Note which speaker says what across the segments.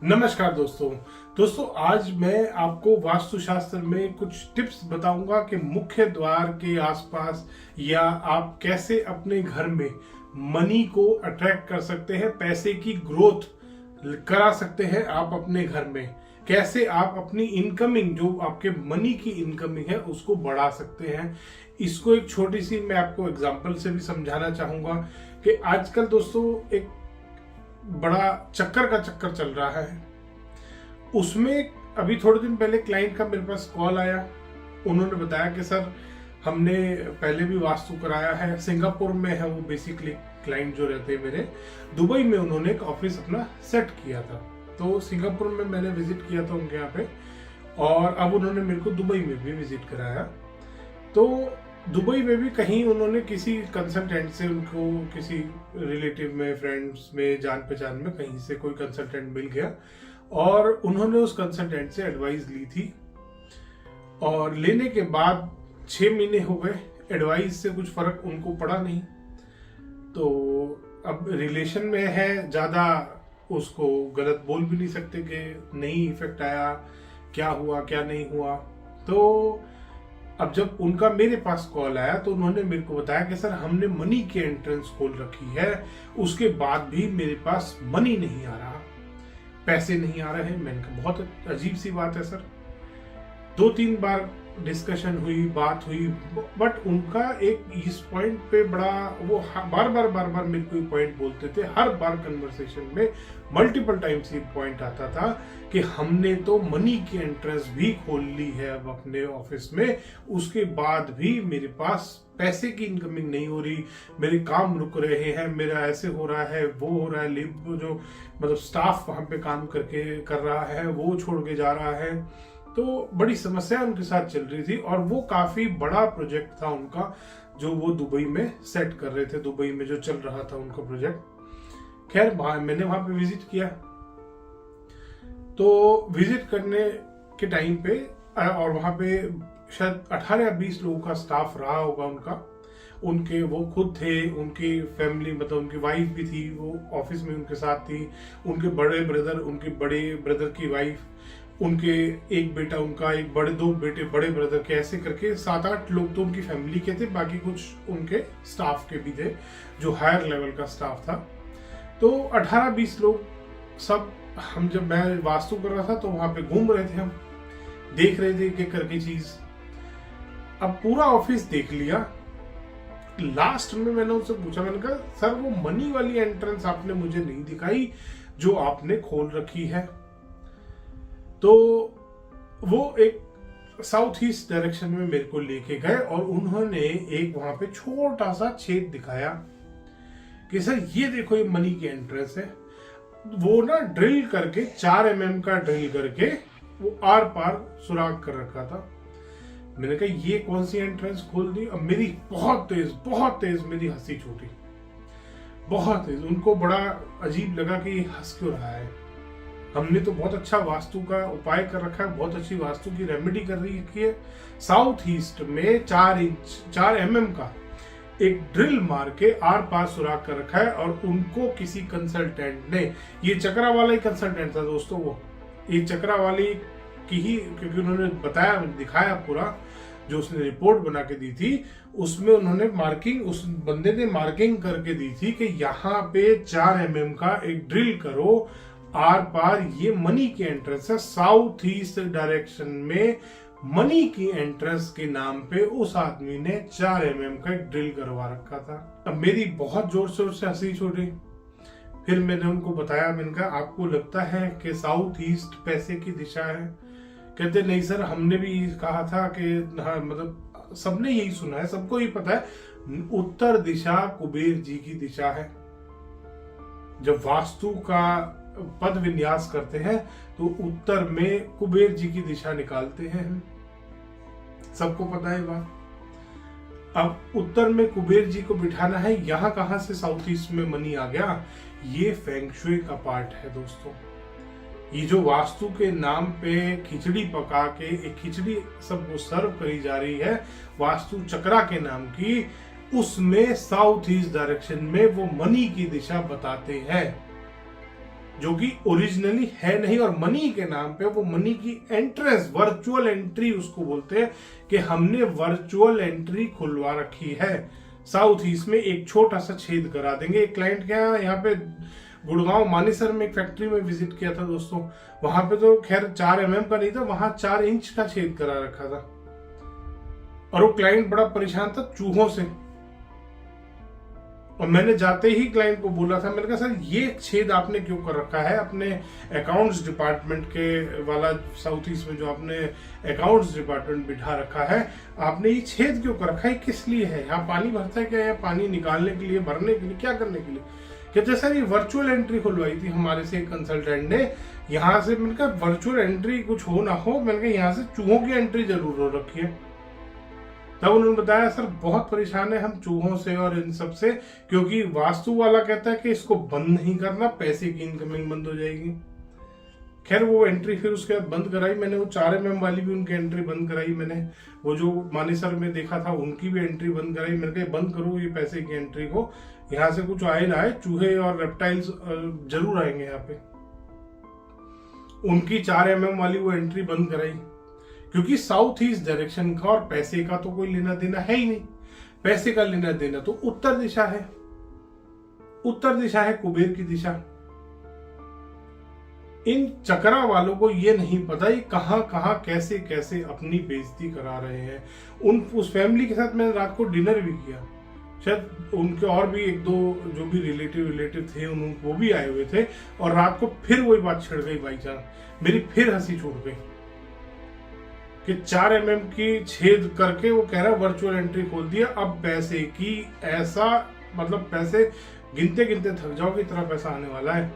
Speaker 1: नमस्कार दोस्तों आज मैं आपको वास्तुशास्त्र में कुछ टिप्स बताऊंगा कि मुख्य द्वार के आसपास या आप कैसे अपने घर में मनी को अट्रैक्ट कर सकते हैं, पैसे की ग्रोथ करा सकते हैं आप अपने घर में। कैसे आप अपनी इनकमिंग, जो आपके मनी की इनकमिंग है, उसको बढ़ा सकते हैं। इसको एक छोटी सी मैं आपको एग्जांपल से भी समझाना चाहूंगा कि आजकल दोस्तों एक बड़ा चक्कर का चक्कर चल रहा है। उसमें अभी थोड़े दिन पहले क्लाइंट का मेरे पास कॉल आया। उन्होंने बताया कि सर हमने पहले भी वास्तु कराया है, सिंगापुर में है वो बेसिकली क्लाइंट जो रहते हैं मेरे। दुबई में उन्होंने एक ऑफिस अपना सेट किया था, तो सिंगापुर में मैंने विजिट किया था उनके यहाँ पे, और अब उन्होंने मेरे को दुबई में भी विजिट कराया। तो दुबई में भी कहीं उन्होंने किसी कंसल्टेंट से, उनको किसी रिलेटिव में, फ्रेंड्स में, जान पहचान में कहीं से कोई कंसल्टेंट मिल गया और उन्होंने उस कंसल्टेंट से एडवाइस ली थी। और लेने के बाद 6 महीने हो गए, एडवाइस से कुछ फर्क उनको पड़ा नहीं। तो अब रिलेशन में है, ज्यादा उसको गलत बोल भी नहीं सकते कि नहीं इफेक्ट आया, क्या हुआ क्या नहीं हुआ। तो अब जब उनका मेरे पास कॉल आया तो उन्होंने मेरे को बताया कि सर हमने मनी की एंट्रेंस खोल रखी है, उसके बाद भी मेरे पास मनी नहीं आ रहा, पैसे नहीं आ रहे हैं। मैंने कहा बहुत अजीब सी बात है सर। 2-3 बार डिस्कशन हुई, बात हुई, बट उनका एक इस पॉइंट पे बड़ा वो बार बार मेरे को पॉइंट बोलते थे। हर बार कन्वर्सेशन में मल्टीपल टाइम्स ये पॉइंट आता था कि हमने तो मनी की एंट्रेंस भी खोल ली है अब अपने ऑफिस में, उसके बाद भी मेरे पास पैसे की इनकमिंग नहीं हो रही, मेरे काम रुक रहे हैं, मेरा ऐसे हो रहा है, वो हो रहा है, जो मतलब स्टाफ वहां पे काम करके कर रहा है वो छोड़ के जा रहा है। तो बड़ी समस्या उनके साथ चल रही थी और वो काफी बड़ा प्रोजेक्ट था उनका जो वो दुबई में सेट कर रहे थे, दुबई में जो चल रहा था उनका प्रोजेक्ट। खैर मैंने वहां पे विजिट किया। तो विजिट करने के टाइम पे और वहां पे शायद 18 या 20 लोगों का स्टाफ रहा होगा उनका। उनके वो खुद थे, उनकी फैमिली मतलब उनकी वाइफ भी थी, वो ऑफिस में उनके साथ थी, उनके बड़े ब्रदर, उनके बड़े ब्रदर की वाइफ, उनके एक बेटा, उनका एक बड़े, 2 बेटे बड़े ब्रदर के, ऐसे करके 7-8 लोग तो उनकी फैमिली के थे, बाकी कुछ उनके स्टाफ के भी थे जो हायर लेवल का स्टाफ था। तो 18-20 लोग सब, हम जब मैं वास्तु कर रहा था तो वहां पे घूम रहे थे, हम देख रहे थे एक करके चीज। अब पूरा ऑफिस देख लिया। लास्ट में मैंने उनसे पूछा, मैंने कहा सर वो मनी वाली एंट्रेंस आपने मुझे नहीं दिखाई जो आपने खोल रखी है। तो वो एक साउथ ईस्ट डायरेक्शन में मेरे को लेके गए और उन्होंने एक वहां पे छोटा सा छेद दिखाया कि सर ये देखो ये मनी की एंट्रेंस है। वो ना ड्रिल करके 4 mm का ड्रिल करके वो आर पार सुराग कर रखा था। मैंने कहा ये कौन सी एंट्रेंस खोल दी। अब मेरी बहुत तेज मेरी हंसी छूटी, बहुत तेज। उनको बड़ा अजीब लगा कि ये हंस क्यों रहा है, हमने तो बहुत अच्छा वास्तु का उपाय कर रखा है, बहुत अच्छी वास्तु की रेमेडी कर रही है। साउथ ईस्ट में 4 mm का एक ड्रिल मार के आर पार सुराग कर रखा है। और उनको किसी कंसल्टेंट ने, ये चक्रा वाला ही कंसल्टेंट था दोस्तों, वो ये चक्रा वाली की ही, क्योंकि उन्होंने बताया, दिखाया पूरा, जो उसने रिपोर्ट बना के दी थी उसमें उन्होंने मार्किंग, उस बंदे ने मार्किंग करके दी थी कि यहाँ पे 4 mm का एक ड्रिल करो आर पार, ये मनी की एंट्रेंस है। साउथ ईस्ट डायरेक्शन में मनी की एंट्रेंस के नाम पे उस आदमी ने 4 mm का एक ड्रिल करवा रखा था। अब मेरी बहुत जोर शोर से हंसी छूटी। फिर मैंने उनको बताया, मैंने कहा आपको लगता है कि साउथ ईस्ट पैसे की दिशा है? कहते नहीं सर, हमने भी कहा था कि हाँ, मतलब सबने यही सुना है, सबको ही पता है उत्तर दिशा कुबेर जी की दिशा है। जब वास्तु का पद विन्यास करते हैं तो उत्तर में कुबेर जी की दिशा निकालते हैं, सबको पता है बात। अब उत्तर में कुबेर जी को बिठाना है, यहां कहां से साउथ ईस्ट में मनी आ गया? ये फेंग शुई का पार्ट है दोस्तों। ये जो वास्तु के नाम पे खिचड़ी पका के एक खिचड़ी सबको सर्व करी जा रही है वास्तु चक्रा के नाम की, उसमें साउथ ईस्ट डायरेक्शन में वो मनी की दिशा बताते हैं। जो कि ओरिजिनली है नहीं और मनी के नाम पे वो मनी की एंट्रेंस, वर्चुअल एंट्री उसको बोलते हैं कि हमने वर्चुअल एंट्री खुलवा रखी है। साउथ ईस्ट में एक छोटा सा छेद करा देंगे। एक क्लाइंट के यहाँ पे गुड़गांव मानेसर में एक फैक्ट्री में विजिट किया था दोस्तों, वहां पे तो खैर 4 mm का नहीं था, वहां 4 इंच का छेद करा रखा था और वो क्लाइंट बड़ा परेशान था चूहों से। और मैंने जाते ही क्लाइंट को बोला था, मैंने कहा सर ये छेद आपने क्यों कर रखा है? अपने अकाउंट्स डिपार्टमेंट के वाला साउथ ईस्ट में जो आपने अकाउंट्स डिपार्टमेंट बिठा रखा है, आपने ये छेद क्यों कर रखा है? किस लिए है? यहाँ पानी भरता है क्या? या पानी निकालने के लिए, भरने के लिए, क्या करने के लिए? कहते सर ये वर्चुअल एंट्री खुलवाई थी हमारे से कंसल्टेंट ने, यहाँ से। मैंने कहा वर्चुअल एंट्री कुछ हो ना हो, मैंने कहा यहाँ से चूहों की एंट्री जरूर हो रखी है। तब उन्होंने बताया सर बहुत परेशान है हम चूहों से और इन सब से, क्योंकि वास्तु वाला कहता है कि इसको बंद नहीं करना, पैसे की इनकमिंग बंद हो जाएगी। खैर वो एंट्री फिर उसके बाद बंद कराई मैंने, वो 4 mm वाली भी उनकी एंट्री बंद कराई मैंने, वो जो मानेसर में देखा था उनकी भी एंट्री बंद कराई। मैंने कहा बंद करो ये पैसे की एंट्री को, यहाँ से कुछ आए ना आए, चूहे और रेप्टाइल्स जरूर आएंगे यहाँ पे। उनकी 4 mm वाली वो एंट्री बंद कराई, क्योंकि साउथ ईस्ट डायरेक्शन का और पैसे का तो कोई लेना देना है ही नहीं। पैसे का लेना देना तो उत्तर दिशा है, उत्तर दिशा है कुबेर की दिशा। इन चकरा वालों को ये नहीं पता ये कहां कहां कैसे कैसे अपनी बेइज्जती करा रहे हैं। उस फैमिली के साथ मैंने रात को डिनर भी किया, शायद उनके और भी 1-2 जो भी रिलेटिव थे वो भी आए हुए थे, और रात को फिर वही बात छिड़ गई भाईजान, मेरी फिर हंसी छूट गई कि 4 mm की छेद करके वो कह रहा है वर्चुअल एंट्री खोल दिया। अब पैसे की ऐसा मतलब पैसे गिनते गिनते थक जाओ कि इतना पैसा आने वाला है,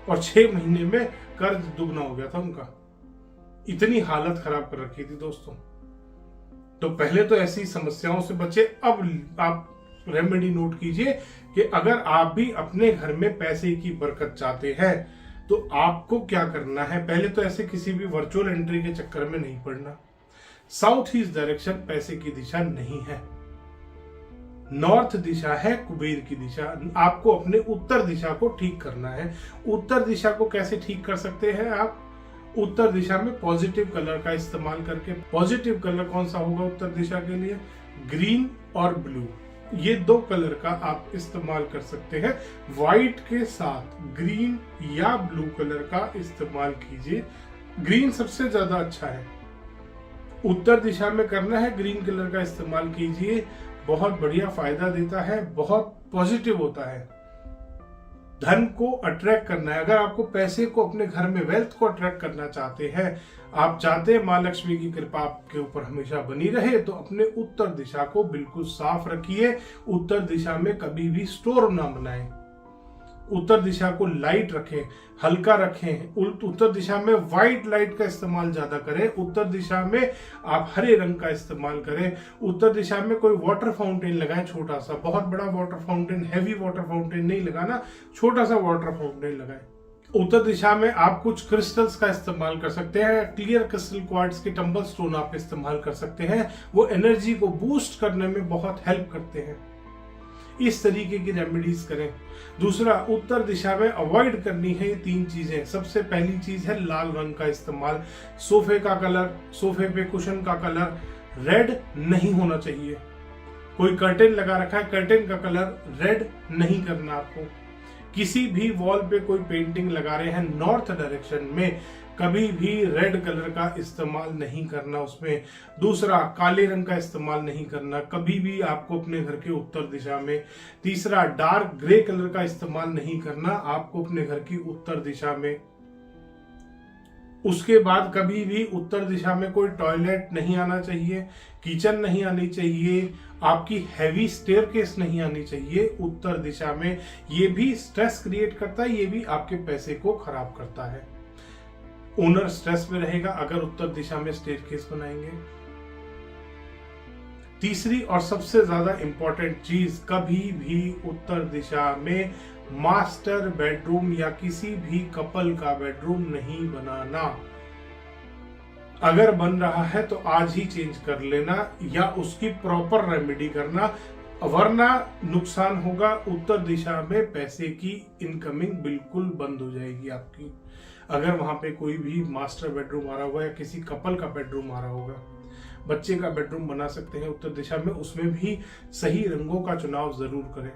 Speaker 1: और 6 महीने में कर्ज दुगना हो गया था उनका। इतनी हालत खराब कर रखी थी दोस्तों। तो पहले तो ऐसी समस्याओं से बचे। अब आप रेमेडी नोट कीजिए कि अगर आप भी अपने घर में पैसे की बरकत चाहते हैं तो आपको क्या करना है। पहले तो ऐसे किसी भी वर्चुअल एंट्री के चक्कर में नहीं पड़ना। साउथ ईस्ट डायरेक्शन पैसे की दिशा नहीं है, नॉर्थ दिशा है कुबेर की दिशा। आपको अपने उत्तर दिशा को ठीक करना है। उत्तर दिशा को कैसे ठीक कर सकते हैं आप? उत्तर दिशा में पॉजिटिव कलर का इस्तेमाल करके। पॉजिटिव कलर कौन सा होगा उत्तर दिशा के लिए? ग्रीन और ब्लू, ये 2 कलर का आप इस्तेमाल कर सकते हैं। व्हाइट के साथ ग्रीन या ब्लू कलर का इस्तेमाल कीजिए। ग्रीन सबसे ज्यादा अच्छा है, उत्तर दिशा में करना है, ग्रीन कलर का इस्तेमाल कीजिए, बहुत बढ़िया फायदा देता है, बहुत पॉजिटिव होता है। धन को अट्रैक्ट करना है। अगर आपको पैसे को अपने घर में, वेल्थ को अट्रैक्ट करना चाहते हैं, आप चाहते हैं मां लक्ष्मी की कृपा आपके ऊपर हमेशा बनी रहे, तो अपने उत्तर दिशा को बिल्कुल साफ रखिए। उत्तर दिशा में कभी भी स्टोर ना बनाएं। उत्तर दिशा को लाइट रखें, हल्का रखें। उत्तर दिशा में व्हाइट लाइट का इस्तेमाल ज्यादा करें। उत्तर दिशा में आप हरे रंग का इस्तेमाल करें। उत्तर दिशा में कोई वाटर फाउंटेन लगाएं, छोटा सा, बहुत बड़ा water fountain, heavy water fountain नहीं लगाना, छोटा सा वाटर फाउंटेन लगाएं। उत्तर दिशा में आप कुछ क्रिस्टल्स का इस्तेमाल कर सकते हैं। क्लियर क्रिस्टल क्वार्ट्ज के टंबल स्टोन आप इस्तेमाल कर सकते हैं, वो एनर्जी को बूस्ट करने में बहुत हेल्प करते हैं। इस तरीके की रेमेडीज करें। दूसरा, उत्तर दिशा में अवॉइड करनी है ये 3 चीजें। सबसे पहली चीज है लाल रंग का इस्तेमाल। सोफे का कलर, सोफे पे कुशन का कलर रेड नहीं होना चाहिए। कोई कर्टेन लगा रखा है, कर्टेन का कलर रेड नहीं करना आपको। किसी भी वॉल पे कोई पेंटिंग लगा रहे हैं नॉर्थ डायरेक्शन में, कभी भी रेड कलर का इस्तेमाल नहीं करना उसमें। दूसरा, काले रंग का इस्तेमाल नहीं करना कभी भी आपको अपने घर के उत्तर दिशा में। तीसरा, डार्क ग्रे कलर का इस्तेमाल नहीं करना आपको अपने घर की उत्तर दिशा में। उसके बाद कभी भी उत्तर दिशा में कोई टॉयलेट नहीं आना चाहिए, किचन नहीं आनी चाहिए, आपकी हैवी स्टेयरकेस नहीं आनी चाहिए उत्तर दिशा में। ये भी स्ट्रेस क्रिएट करता है, ये भी आपके पैसे को खराब करता है। ओनर स्ट्रेस में रहेगा अगर उत्तर दिशा में स्टेयरकेस बनाएंगे। तीसरी और सबसे ज्यादा इंपॉर्टेंट चीज, कभी भी उत्तर दिशा में मास्टर बेडरूम या किसी भी कपल का बेडरूम नहीं बनाना। अगर बन रहा है तो आज ही चेंज कर लेना या उसकी प्रॉपर रेमेडी करना। वरना नुकसान होगा। उत्तर दिशा में पैसे की इनकमिंग बिल्कुल बंद हो जाएगी आपकी। अगर वहां पे कोई भी मास्टर बेडरूम आ रहा होगा या किसी कपल का बेडरूम आ रहा होगा, बच्चे का बेडरूम बना सकते हैं उत्तर दिशा में, उसमें भी सही रंगों का चुनाव जरूर करें।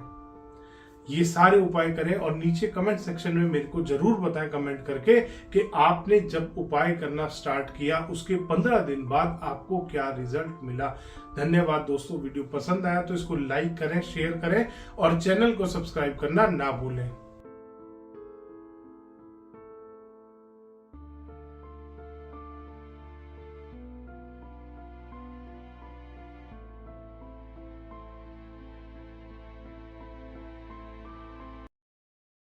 Speaker 1: ये सारे उपाय करें और नीचे कमेंट सेक्शन में मेरे को जरूर बताएं कमेंट करके कि आपने जब उपाय करना स्टार्ट किया उसके 15 दिन बाद आपको क्या रिजल्ट मिला। धन्यवाद दोस्तों। वीडियो पसंद आया तो इसको लाइक करें, शेयर करें और चैनल को सब्सक्राइब करना ना भूलें।